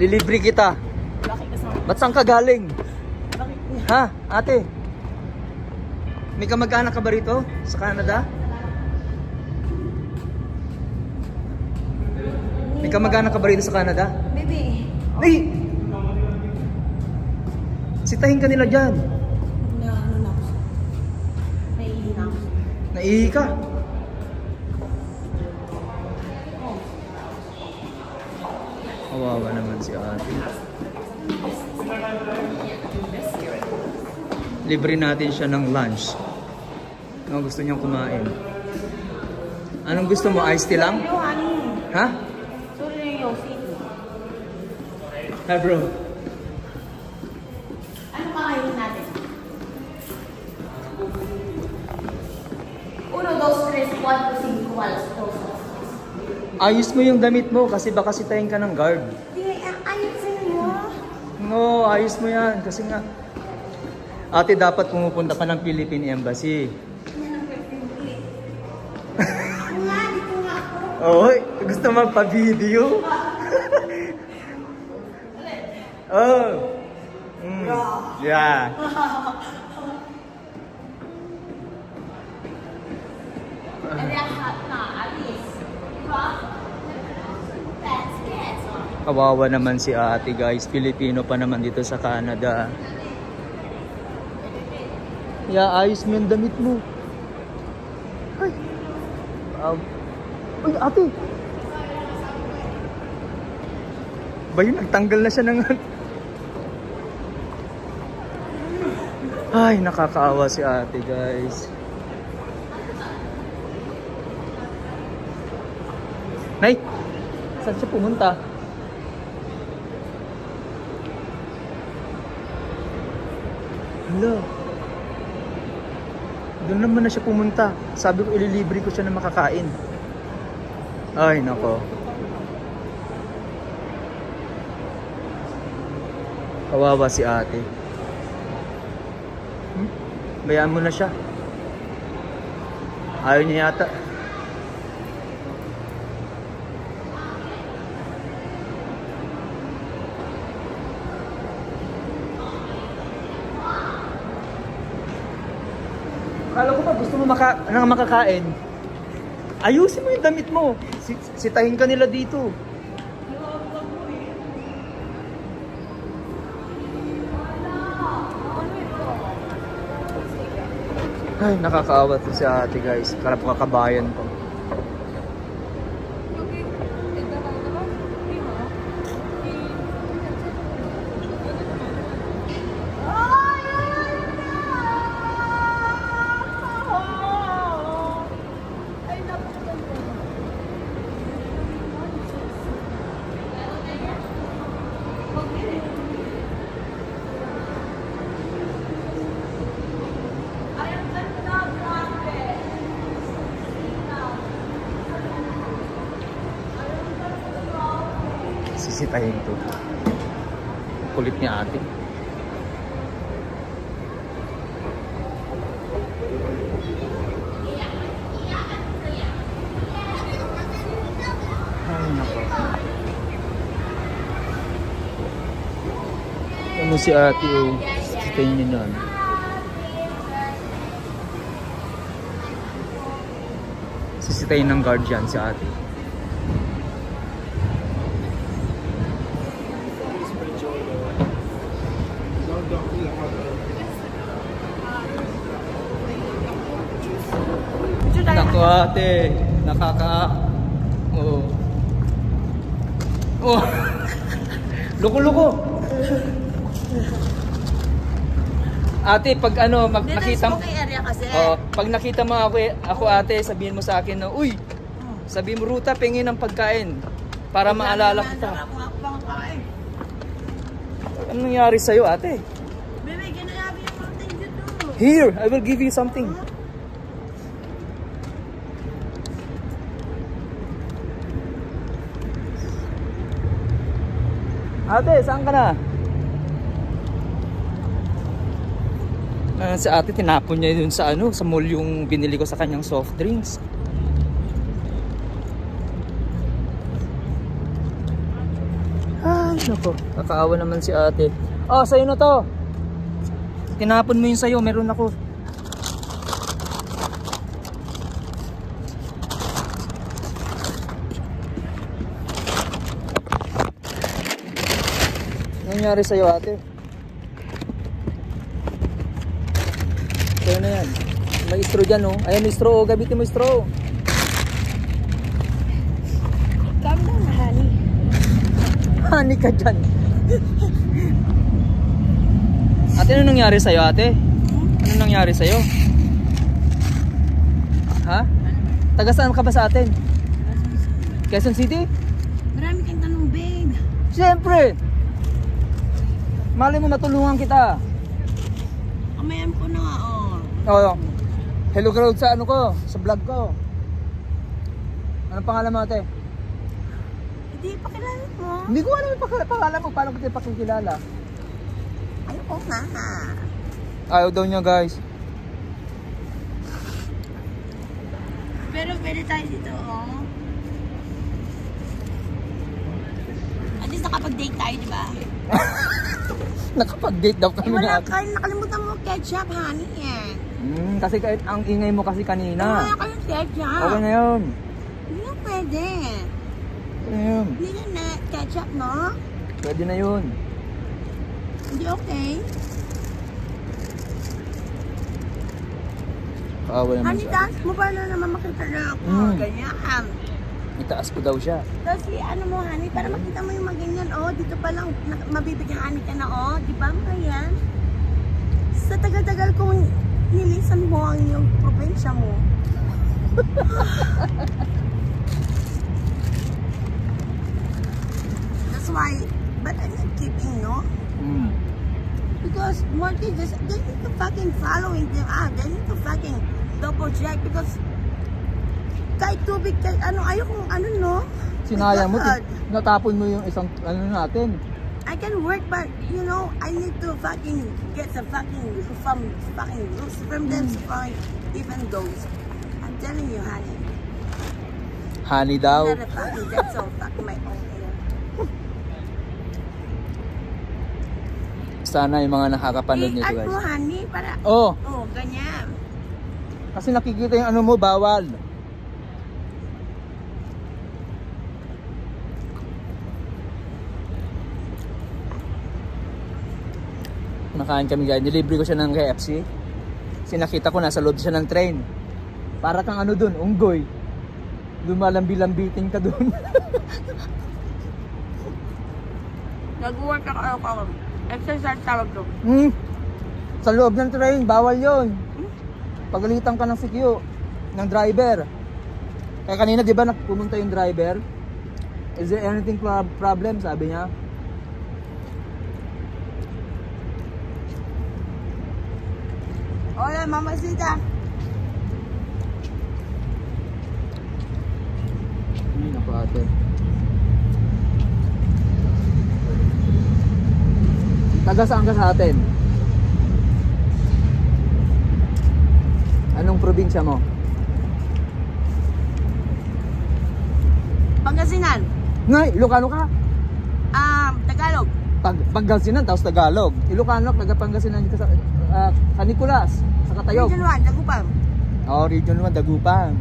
Ililibre kita. Ba't saan ka galing? Ha, ate? May kamag-anak ka ba rito sa Canada? May kamag-anak ka ba rito sa Canada? Baby. Ay! Sitahin ka nila dyan. Naiihi na ako. Naiihi ka? Kawawa naman si ate. Libre natin siya ng lunch. Ano gusto niyang kumain? Anong gusto mo? Iced tea lang? Ha? Hi bro. Ano kakainin natin? 1, 2, 3, 4, 5, 6. Ayos mo yung damit mo kasi baka sitahin ka ng guard. Hindi, ayos sa'yo. No, ayos mo yan kasi nga ate dapat pumupunta ka ng Philippine Embassy. Ako nga, dito nga ako. Oh, gusto magpa-video? Oh. Yeah. Kawawa naman si ate guys. Pilipino pa naman dito sa Canada. Yeah, ayos mo yung damit mo. Ay. Uy, ate. Ba yun, nagtanggal na siya ng... Ay, nakakaawa si ate guys. Nay, saan siya pumunta? Hala. Doon naman na siya pumunta. Sabi ko ililibre ko siya na makakain. Ay, nako. Kawawa si ate. Bayaan mo na siya. Ayaw niya yata. Akala ko pa gusto mo makakain. Ayusin mo yung damit mo. Sitahin ka nila dito. Ay, nakakaawa to si ate guys. Karap kakabayan ko. Sisitahin to. Kulit niya ate. Ay, nako. Ano si ate oh. Sisitahin niya yan. Sisitahin ng guard yan si ate. Naku ate, oh. Oh. Loko-loko. Ate, pag ano, nakita mo pag nakita mo ako ate, sabihin mo sa akin na, uy, sabihin mo Ruta, pengin ng pagkain para maalala kita. Ano nangyari sa'yo ate? Baby, ginayabi yung something dito. Here, I will give you something. Ate, saan ka na? Si ate, tinapon niya yun sa ano, sa mall yung binili ko sa kanyang soft drinks. Ay. Nako, kakaawa naman si ate. Oh, sa'yo na to. Tinapon mo yung sa'yo, meron ako. Ano nangyari sa'yo ate? Sa'yo na yan. May straw dyan oh. Ayan may straw oh. Gabitin mo yung straw. Calm down na, honey. Honey ka dyan. Ate, ano nangyari sa'yo ate? Ano nangyari sa'yo? Ha? Taga saan ka ba sa atin? Quezon City? Marami kang tanong, babe. Siyempre! Malay mo matulungan kita. Kamayan ko na nga, oh. Oo. Hello crowd sa ano ko, sa vlog ko. Anong pangalan mo ate? Hindi, pakilala mo. Hindi ko alam yung pangalan mo, paano ko tayo pakikilala? Ayoko nga. Ayaw daw niya guys. Pero pwede tayo dito, oh. At least nakapag-date tayo, di ba? Nakapag-date daw kami Wala na ate. ka, nakalimutan mo ketchup, honey, eh. Kasi kahit ang ingay mo kasi kanina. Wala kayong ketchup. Okay na yun. Hindi na pwede. Okay na yun. Hindi na ketchup, no? Pwede na yun. Hindi okay. Kaawa naman Honey, siya. dance mo ba na naman makita na ako? Ganyan. Itaas ko daw siya. Tapos ano mo, honey, para makita mo yung mga ganyan, oh, dito pa lang mabibigyan ka na, oh. Di ba mga yan? Sa tagal-tagal kong nilisan mo ang iyong probinsya mo. That's why, but I'm not keeping, no? Because mortgages, they need to fucking following them out. They need to fucking double check because kahit tubig, kahit ano, ayokong ano, no? Sinayang mo, God. natapon mo yung isang ano natin. I can work, but you know, I need to fucking get the fucking rules from them so I even those. I'm telling you, honey. Honey daw. Not a fucking that's all fucking my own hair. Sana yung mga nakakapanood nito Ano, guys. honey, para... Oh, Oh, ganyan. kasi nakikita yung ano mo, bawal. Nakain kami guys, nilibre ko siya ng KFC. Sinakita ko nasa loob siya ng train. Para kang ano dun, unggoy. Lumalambi-lambitin ka dun. Nag-work ako. Exercise tawag to. Sa loob ng train, bawal yon. Pagalitan ka ng CQ, ng driver. Kaya kanina di ba pumunta yung driver? Is there anything problem? Sabi niya. Hola, mamacita. Naku ate. Taga saan ka sa atin? Anong probinsya mo? Pangasinan. Ngay, Ilocano ka? Tagalog. Pangasinan, tapos Tagalog. Ilocano, taga Pangasinan dito sa San Nicolas, sa Katayog. Region 1, Dagupan. Oo, Region 1, Dagupan.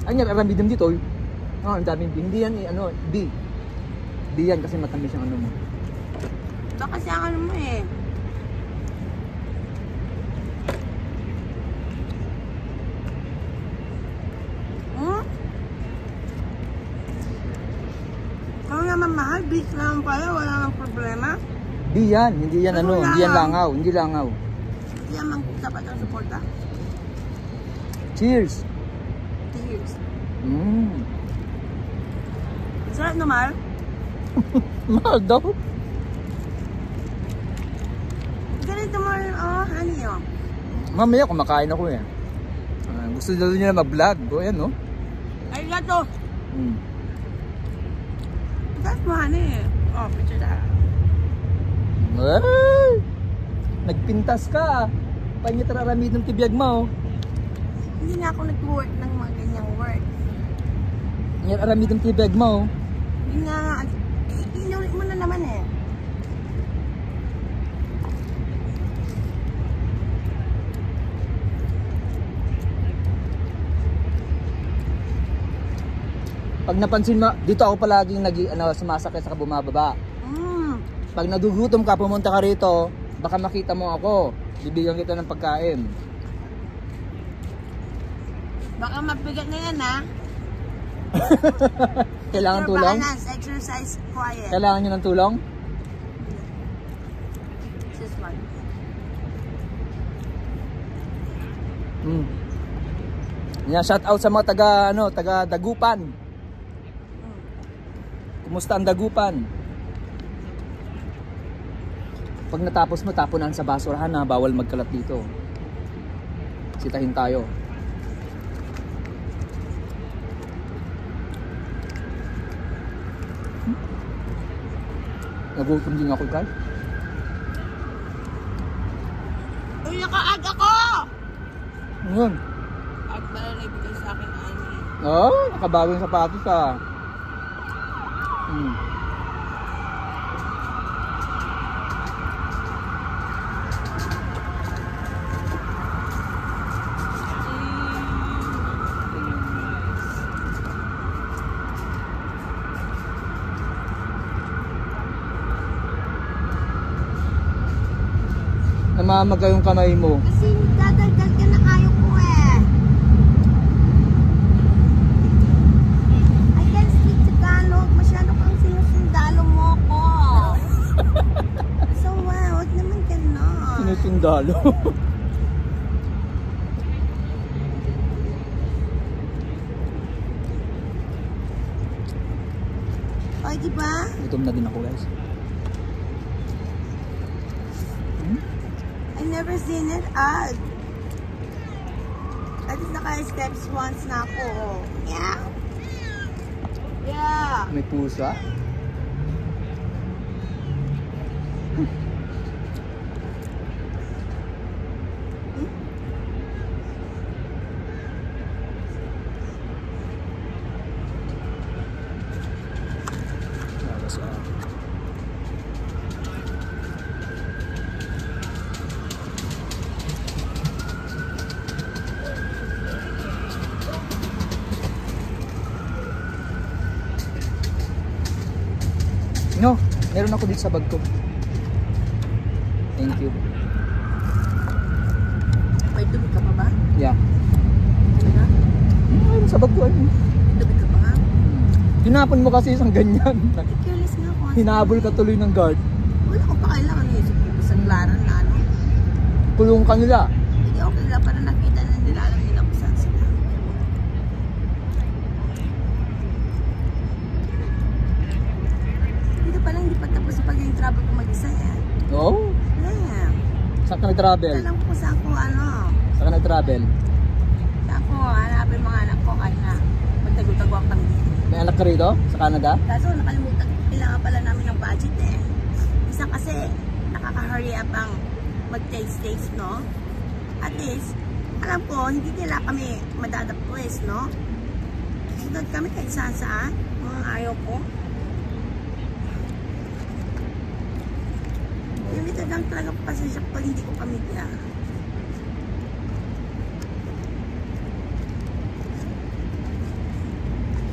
Ay, aramidam dito. Oo, ang daming B. Hindi yan, ano, B. B yan kasi matamis yung ano mo. Baka kasi ang ano mo eh. Kung naman mahal, beach naman pala, wala nang problema. B yan, hindi yan ano, hindi yan langaw, hindi langaw. Hindi naman dapat ang suporta. Cheers! Cheers. Sarap na mahal. Mahal daw. Ganito mo rin, oh, honey, oh. Mamaya kumakain ako eh. Gusto daw niya mag-vlog. O yan, no? Ay, gato. That's mo, honey. Oh, picture that. Ay! Nagpintas ka. Panyit raramid ng tibiyag mo. Hindi na ako nag-work ng mga ganyang work. Yan aramid ng tibiyag mo. Hindi nga, inulit mo na naman eh. Pag napansin mo, dito ako palaging sumasakit sa bumababa. Pag nagugutom ka, pumunta ka rito, baka makita mo ako. Bibigyan kita ng pagkain. Baka mabigat na yan, ha? Kailangan tulong? Balance, exercise, quiet. Kailangan nyo ng tulong? This one. Yan, shout out sa mga taga Dagupan. Kumusta ang Dagupan? Pag natapos mo, tapunan sa basurahan na bawal magkalat dito. Sitahin tayo. Nagutom din ako, Kai. Uy, naka-ag ako! Ngayon. Ag pala na ibigay sa akin, Ani. Oo, nakabagong sapatos ka. Namamaga yung kamay mo. Kasi dadagdag ka na kayo ko eh. I can't speak Tagalog. Masyado kang sinusundalo mo ko. So wow, wag naman ganon. Sinusundalo. O, diba? Gutom na din ako, guys. I never seen it. At least naka-steps once na ako. Yeah. Yeah. May pusa. No, meron ako dito sa bag ko. Thank you. May tubig ka pa ba? Yeah. Talaga? Meron sa bag ko. Tubig ka pa nga? Tinapon mo kasi isang ganyan. Careless nga ako. Hinabol ka tuloy ng guard. Wala ko pa kailangan isip ko sa klaran na ano. Kulong ka nila. Hindi okay lang para nakita na nila, alam nila kung saan sila. Dito pala hindi pa tapos pag yung travel ko mag-isa eh. Oo? Yeah. Saan ka nag-travel? Alam ko saan ko ano. Saan ka nag-travel? Saan ko hanapin mga anak ko kahit na magtago-tago kami dito. May anak ka rito? Sa Canada? Kaso nakalimutan, kailangan pala namin ng budget eh. Isa kasi nakaka-hurry up ang mag-taste, no? At least, alam ko, hindi nila kami madadapwes, no? Sunod kami kahit saan-saan. Mga ayaw ko. Limited lang talaga pasensya pag hindi ko pamilya.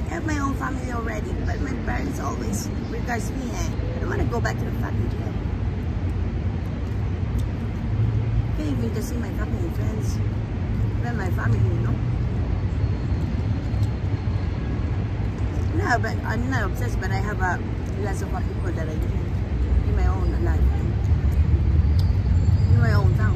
I have my own family already, but my parents always regards me eh. I don't want to go back to the fucking jail. Can't even just see my fucking friends. Even my family, you know? No, but I'm not obsessed, but I have a less of what people that I do in my own life. In my own town.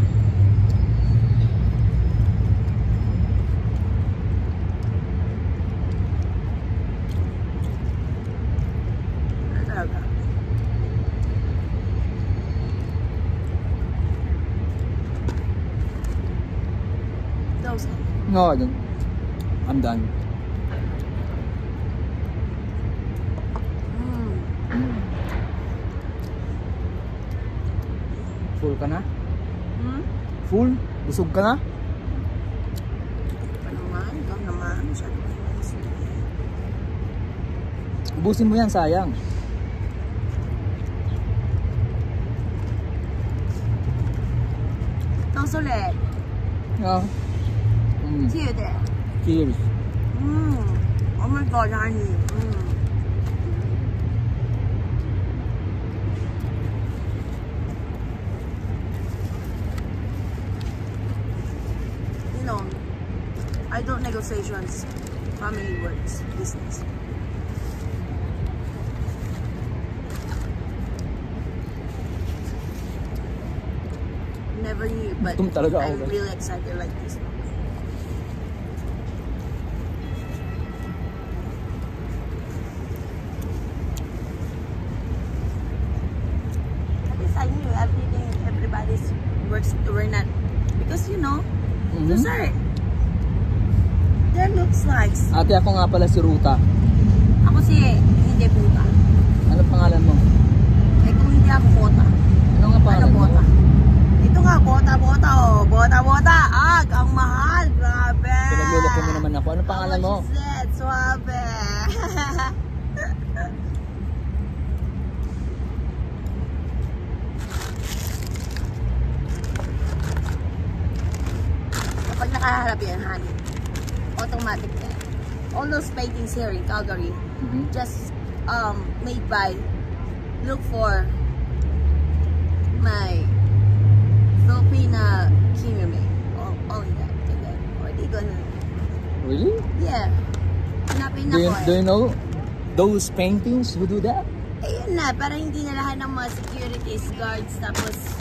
No, I'm done. Full ka na? Full? Busog ka na? Ikaw naman. Masyado ka naman. Ubusin mo yan, sayang. Thanks ulit. Yeah. Cheers there. Cheers. Oh my God, honey. You know, I don't negotiations. Family works, business. Never knew, but I'm really excited like this. At least I knew everything, everybody's works, we're not, because you know, those are, there looks like. Ate, ako nga pala si Ruta. Ako si, hindi Buta. Ano pangalan mo? Eh kung hindi ako Bota. Ano nga pangalan mo? Bota? Ito nga, Bota, oh. Bota. Ang mahal. Grabe. Pinagluloko mo naman ako. Ano pangalan mo? Shit, suabe. Kapag nakaharap yan, honey, automatic na. All those paintings here in Calgary, just made by, look for my Filipina Kimime. Only that. And then, or they gonna... Really? Yeah. Hanapin ako Do you know those paintings who do that? Ayun na, para hindi na lahat ng mga securities guards tapos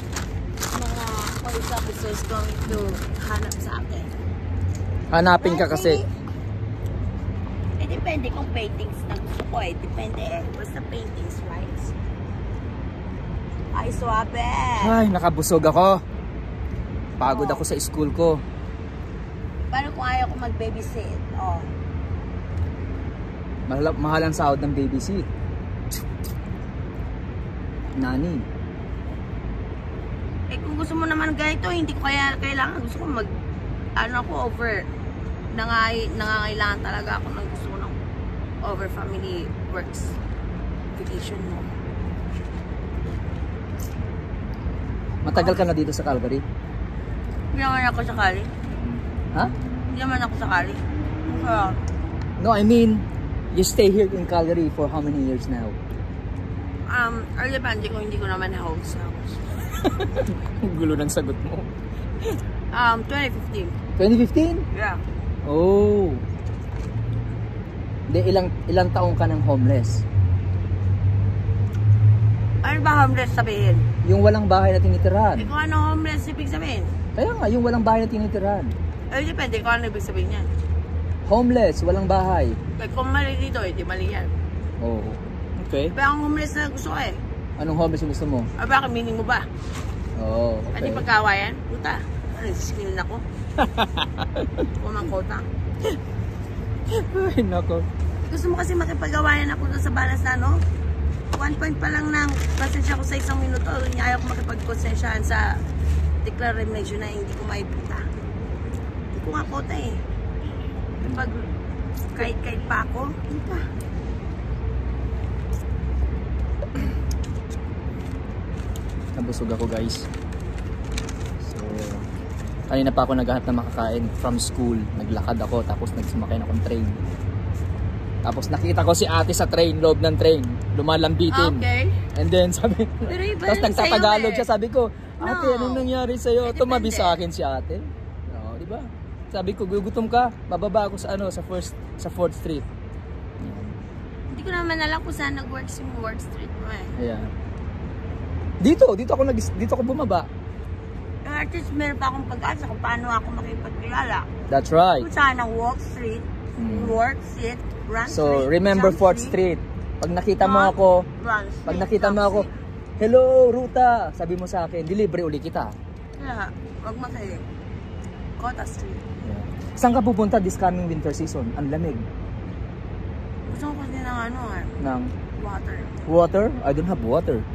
mga police officers going to hanap sa akin. Hanapin ka kasi. Depende kung paintings na gusto ko eh. Depende eh. Basta paintings, right? Ay, swabe. Ay, nakabusog ako. Pagod ako sa school ko. Paano kung ayaw ko mag-babysit? Oh. Mahal ang sahod ng babysit. Nani. Eh kung gusto mo naman ganito, hindi ko kaya kailangan. Gusto ko nangangailangan talaga ako ng gusto ko ng over family works vacation mo. Matagal ka na dito sa Calgary? Hindi naman ako sakali. Ha? Hindi naman ako sakali. No, I mean, you stay here in Calgary for how many years now? Early bandi ko, hindi ko naman house. Ang gulo ng sagot mo. 2015. 2015? Yeah. Oh. De, ilang taong ka ng homeless? Ano ba homeless sabihin? Yung walang bahay na tinitirahan. Kung ano homeless ibig sabihin? Kaya nga, yung walang bahay na tinitirahan. Depende kung ano ibig sabihin yan. Homeless, walang bahay. Kung mali dito, di mali yan. Oh. Okay. Pero ang homeless na gusto ko eh. Anong homeless yung gusto mo? Bakit meaning mo ba? Oh, okay. Pati pagkawayan? Puta. Ano, skill na ko? Kumangkota. Ay, nako. Gusto mo kasi makipagawayan ako doon sa balas na, no? 1 point pa lang ng pasensya ko sa 1 minuto. Ayaw ko makipagkonsensyahan sa declaration na hindi ko maipita. Hindi ko nga kota eh. Pag kahit pa ako, hindi pa. Nabusog ako, guys. So, kanina pa ako naghahanap na makakain from school. Naglakad ako, tapos nagsumakay na akong train. Tapos nakita ko si ate sa train, loob ng train. Lumalambitin. Okay. And then sabi, tapos nagtatagalog siya, sabi ko, ate, No. anong nangyari sa'yo? Tumabi sa akin si ate. No, di ba? Sabi ko, gugutom ka, bababa ako sa sa 4th Street. Hindi ko naman alam kung saan nag-work yung work street mo eh. Ayan. Dito ako bumaba. At least meron pa akong pag-asa kung paano ako makipagkilala. That's right. Kung saan ang Wall Street, Work Street, Run Street, So, remember Jump 4th Street. Pag nakita mo ako, Run Street, pag nakita mo Jump ako, Street. hello, Ruta, sabi mo sa akin, delivery uli kita. Yeah, wag makahilig. Cota Street. Yeah. Saan ka pupunta this coming winter season? Ang lamig. Gusto ko kasi ng ano eh, Ng water. water? I don't have water.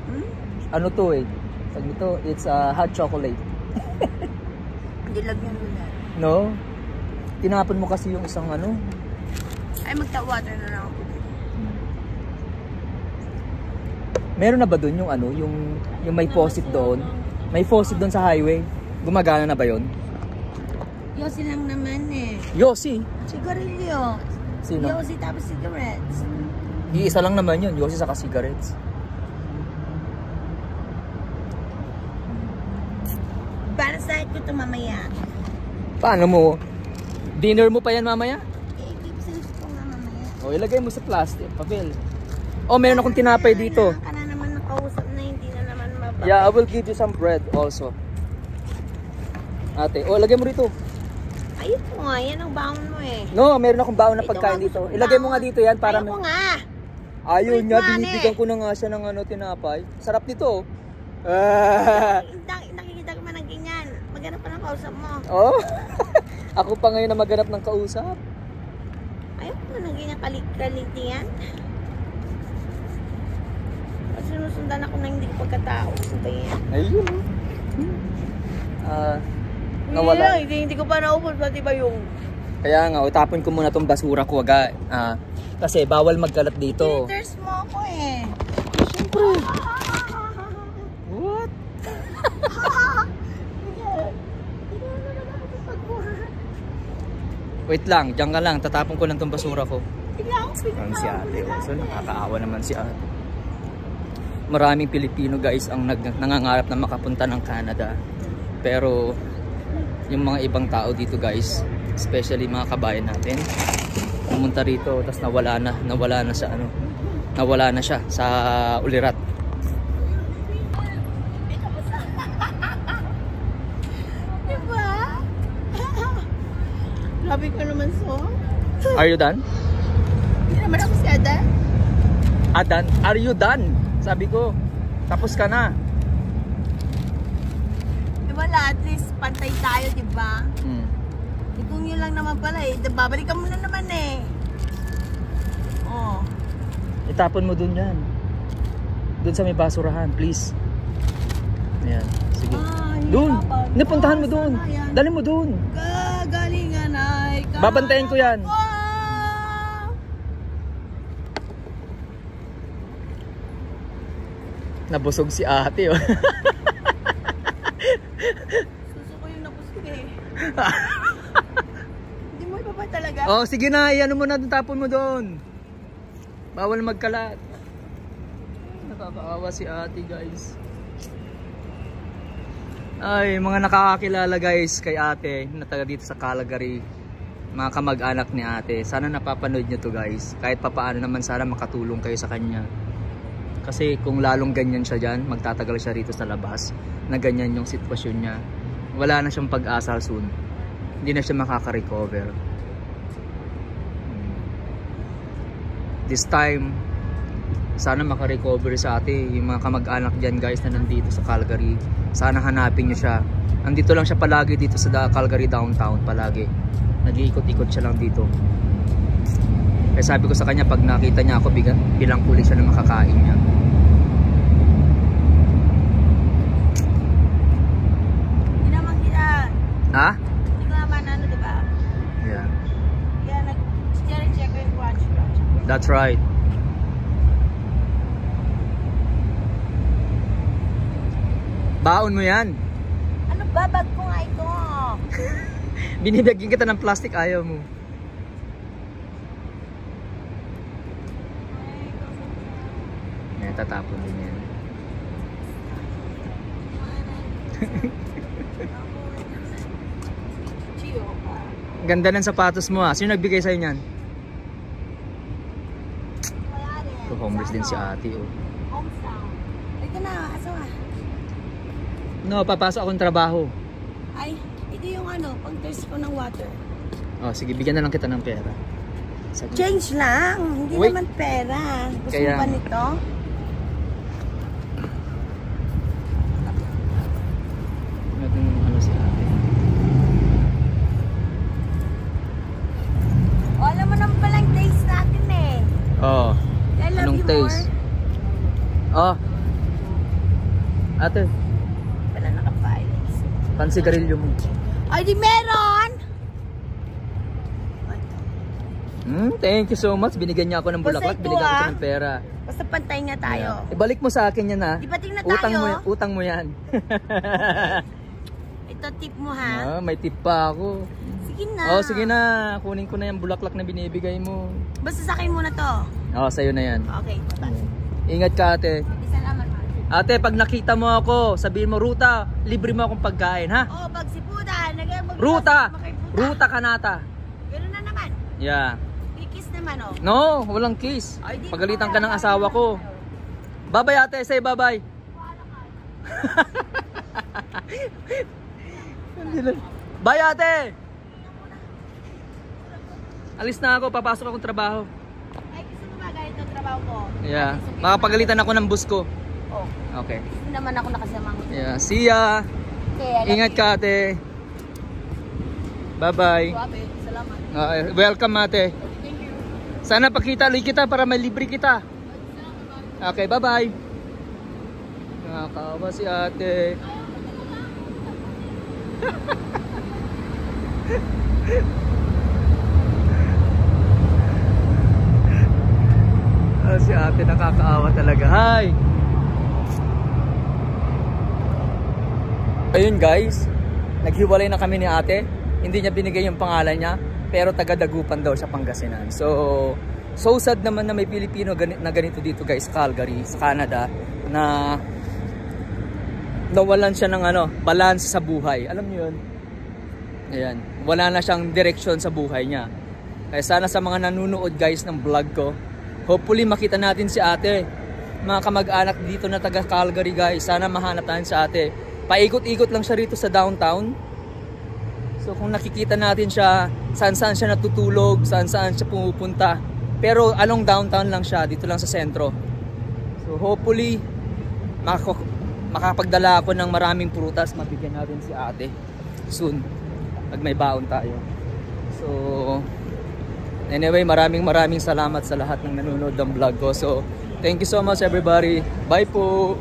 Hmm? Ano to eh? Sabi nito, it's hot chocolate. Hindi lagyan mo na. No? Tinapon mo kasi yung isang ano. Ay, magta-water na lang ako dito. Meron na ba doon yung ano, yung may faucet doon? May faucet doon sa highway. Gumagana na ba yon? Yossi lang naman eh. Yossi? Sigarilyo. Sino? Yossi tapos cigarettes. Iisa lang naman yun, Yossi saka cigarettes. Para sa ko ito mamaya. Paano mo? Dinner mo pa yan mamaya? Keep ko nga mamaya. O, ilagay mo sa plastic, papel. O, meron akong tinapay dito. Ka na naman nakausap na hindi na naman mapapay. Yeah, I will give you some bread also. Ate, o, ilagay mo rito. Ayun po nga, yan ang baon mo eh. No, meron akong baon na pagkain dito. Ilagay mo nga dito yan para... Ayun ko nga. Ayun nga, binibigyan ko na nga siya ng ano, tinapay. Sarap nito. Nakikita ko man ng ganyan. Maghanap pa ng kausap mo. Oh? Ako pa ngayon na maghanap ng kausap. Ayun ko na ganyan kalitingan. Sinusundan ako na hindi ko pagkatao. Ayun. Nawala. Hindi ko pa naubos. Pati ba yung... Kaya nga, utapon ko muna tong basura ko. Kasi bawal magkalat dito. Filters mo ako eh. Siyempre. What? Wait lang, diyan ka lang. Tatapon ko lang tong basura ko. Ang si ate. So, nakakaawa naman si ate. Maraming Pilipino guys ang nangangarap na makapunta ng Canada. Pero yung mga ibang tao dito guys, especially mga kabayan natin, pumunta rito tapos nawala na siya sa ulirat. Diba? Grabe ko naman so. Are you done? Hindi naman ako si Adan. Adan, are you done? Sabi ko, tapos ka na. Diba at least pantay tayo, diba? Kung yun lang naman pala eh, babalikan mo na naman eh. Oh. Itapon mo dun yan. Dun sa may basurahan, please. Ayan, sige. Dun! Napuntahan mo dun! Dali mo dun! Kagalingan ay... Babantayan ko yan! Nabusog si ate, oh. Suso ko yung nabusog eh. Hindi mo iba ba talaga? Oh, sige na, iyan mo na, tapon mo doon. Bawal magkalat. Nakakaawa si ate, guys. Ay, mga nakakakilala guys kay ate na taga dito sa Calgary, mga kamag-anak ni ate. Sana napapanood nyo to guys. Kahit papaano naman sana makatulong kayo sa kanya. Kasi kung lalong ganyan siya dyan, magtatagal siya rito sa labas, na ganyan yung sitwasyon niya, wala na siyang pag-asa soon. Hindi na siya makaka-recover. This time, sana maka-recover sa atin. Yung mga kamag-anak dyan guys na nandito sa Calgary, sana hanapin nyo siya. Nandito lang siya palagi dito sa Calgary downtown palagi. Nag-iikot-ikot siya lang dito. Kaya sabi ko sa kanya, pag nakita niya ako, bilang huli siya na makakain niya. Hindi naman kita. Ha? Hindi ko naman ano, diba? Yeah. Yeah, nag-check ko yung watch. That's right. Baon mo yan. Ano ba? Bag ko nga ito. Binibigyan kita ng plastic, ayaw mo. May tatapon din yan. Ganda ng sapatos mo ah. Sino nagbigay sa'yo niyan? Wala rin. Ito, homeless din si ate oh. Hometown. Ito na, aso nga. No, papasok akong trabaho. Ay, ito yung ano, pang-thirst ko ng water. Oh, sige, bigyan na lang kita ng pera. Sabi. Change lang, hindi Wait. naman pera. Gusto Kaya mo ba nito? Natin ano si ate. O, alam mo naman palang taste natin eh. Oh. I love Anong you taste? more. Oh. Ate, Wala naka-files. pansigarilyo mo. Ay, di meron! Thank you so much. Binigyan niya ako ng bulaklak, binigyan ko siya ng pera. Basta pantay nga tayo. Yeah. Ibalik mo sa akin yan ha. Ibating na tayo. Utang mo yan. Ito tip mo ha. May tip pa ako. Sige na. Sige na. Kunin ko na yung bulaklak na binibigay mo. Basta sa akin muna to. Sa'yo na yan. Okay. Ingat ka ate. Salamat. Ate, pag nakita mo ako, sabihin mo, Ruta, libre mo akong pagkain, ha? Pag si Puta, Ruta Kanata. Ganoon na naman. Yeah. Kiss naman, No, walang kiss. Pagalitan ka ng asawa ko. Bye-bye ate, say bye-bye. Bye ate. Alis na ako, papasok akong trabaho. Ay, gusto mo ba ganito ang trabaho ko? Yeah. Makapagalitan ako ng bus ko. Okay. Hindi naman ako nakasamang. Yeah, see ya. Ingat ka ate. Bye-bye. Salamat. Welcome ate. Thank you. Sana pakita kita para may libre kita. Okay, bye-bye. Nakakawa si ate. Si ate nakakaawa talaga. Hi! Ayun guys, naghiwalay na kami ni ate. Hindi niya binigay yung pangalan niya, pero taga-Dagupan daw sa Pangasinan. So sad naman na may Pilipino na ganito dito guys, Calgary, sa Canada, na nawalan siya ng balance sa buhay. Alam niyo yun? Ayan, wala na siyang direksyon sa buhay niya. Kaya sana sa mga nanonood guys ng vlog ko, hopefully makita natin si ate. Mga kamag-anak dito na taga Calgary guys, sana mahanap natin si ate. Paikot-ikot lang siya rito sa downtown. So kung nakikita natin siya, saan-saan siya natutulog, saan-saan siya pumupunta. Pero along downtown lang siya, dito lang sa sentro. So hopefully, makapagdala ako ng maraming prutas, mabigyan natin si ate soon. Pag may baon tayo. So anyway, maraming salamat sa lahat ng nanonood ng vlog ko. So thank you so much everybody. Bye po!